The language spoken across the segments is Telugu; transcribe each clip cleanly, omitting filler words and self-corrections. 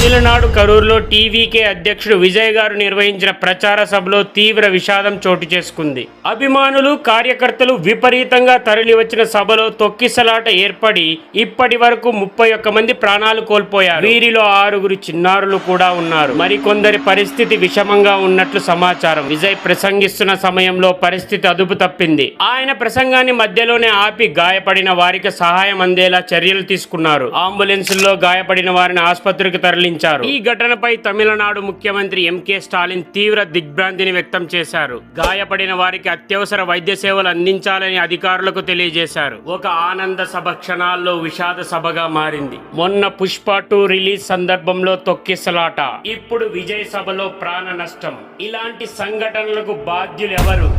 తమిళనాడు కరూరులో టీవీకే అధ్యక్షుడు విజయ్ గారు నిర్వహించిన ప్రచార సభలో తీవ్ర విషాదం చోటు చేసుకుంది. అభిమానులు కార్యకర్తలు విపరీతంగా తరలివచ్చిన సభలో తొక్కిసలాట ఏర్పడి ఇప్పటి వరకు 31 మంది ప్రాణాలు కోల్పోయారు. వీరిలో 6 చిన్నారులు కూడా ఉన్నారు. మరికొందరి పరిస్థితి విషమంగా ఉన్నట్లు సమాచారం. విజయ్ ప్రసంగిస్తున్న సమయంలో పరిస్థితి అదుపు తప్పింది. ఆయన ప్రసంగాన్ని మధ్యలోనే ఆపి గాయపడిన వారికి సహాయం అందేలా చర్యలు తీసుకున్నారు. అంబులెన్సుల్లో గాయపడిన వారిని ఆసుపత్రికి తరలించారు. ఈ ఘటనపై తమిళనాడు ముఖ్యమంత్రి ఎంకే స్టాలిన్ తీవ్ర దిగ్భ్రాంతిని వ్యక్తం చేశారు. గాయపడిన వారికి అత్యవసర వైద్య సేవలు అందించాలని అధికారులకు తెలియజేశారు. ఒక ఆనంద సభ క్షణాల్లో విషాద సభగా మారింది. మొన్న పుష్ప 2 రిలీజ్ సందర్భంలో తొక్కిసలాట, ఇప్పుడు విజయ్ సభలో ప్రాణ నష్టం. ఇలాంటి సంఘటనలకు బాధ్యులు ఎవరు?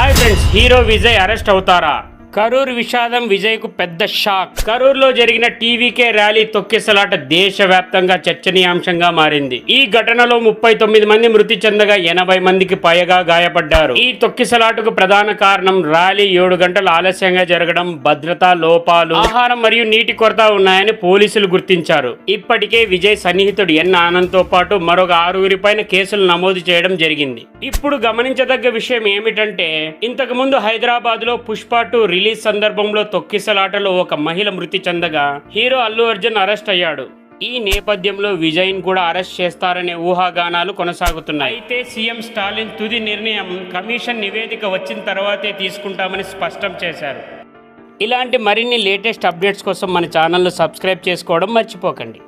Hi friends, hero Vijay arrest అవుతారా? కరూరు విషాదం విజయ్ కు పెద్ద షాక్. కరూరులో జరిగిన టీవీకే ర్యాలీ తొక్కిసలాట దేశవ్యాప్తంగా చర్చనీయాంశంగా మారింది. ఈ ఘటనలో 39 మంది మృతి చెందగా 80 మందికి పైగా గాయపడ్డారు. ఈ తొక్కిసలాటకు ప్రధాన కారణం ర్యాలీ 7 గంటలు ఆలస్యంగా జరగడం, భద్రతా లోపాలు, ఆహారం మరియు నీటి కొరత ఉన్నాయని పోలీసులు గుర్తించారు. ఇప్పటికే విజయ్ సన్నిహితుడు ఎన్ ఆనంద్ తో పాటు మరొక 6 పైన కేసులు నమోదు చేయడం జరిగింది. ఇప్పుడు గమనించదగ్గ విషయం ఏమిటంటే, ఇంతకు ముందు హైదరాబాద్ లో పుష్ప 2 రిలీజ్ సందర్భంలో తొక్కిసలాటలో ఒక మహిళ మృతి చెందగా హీరో అల్లు అర్జున్ అరెస్ట్ అయ్యాడు. ఈ నేపథ్యంలో విజయ్ ను కూడా అరెస్ట్ చేస్తారనే ఊహాగానాలు కొనసాగుతున్నాయి. అయితే సీఎం స్టాలిన్ తుది నిర్ణయం కమిషన్ నివేదిక వచ్చిన తర్వాతే తీసుకుంటామని స్పష్టం చేశారు. ఇలాంటి మరిన్ని లేటెస్ట్ అప్డేట్స్ కోసం మన ఛానల్ను సబ్స్క్రైబ్ చేసుకోవడం మర్చిపోకండి.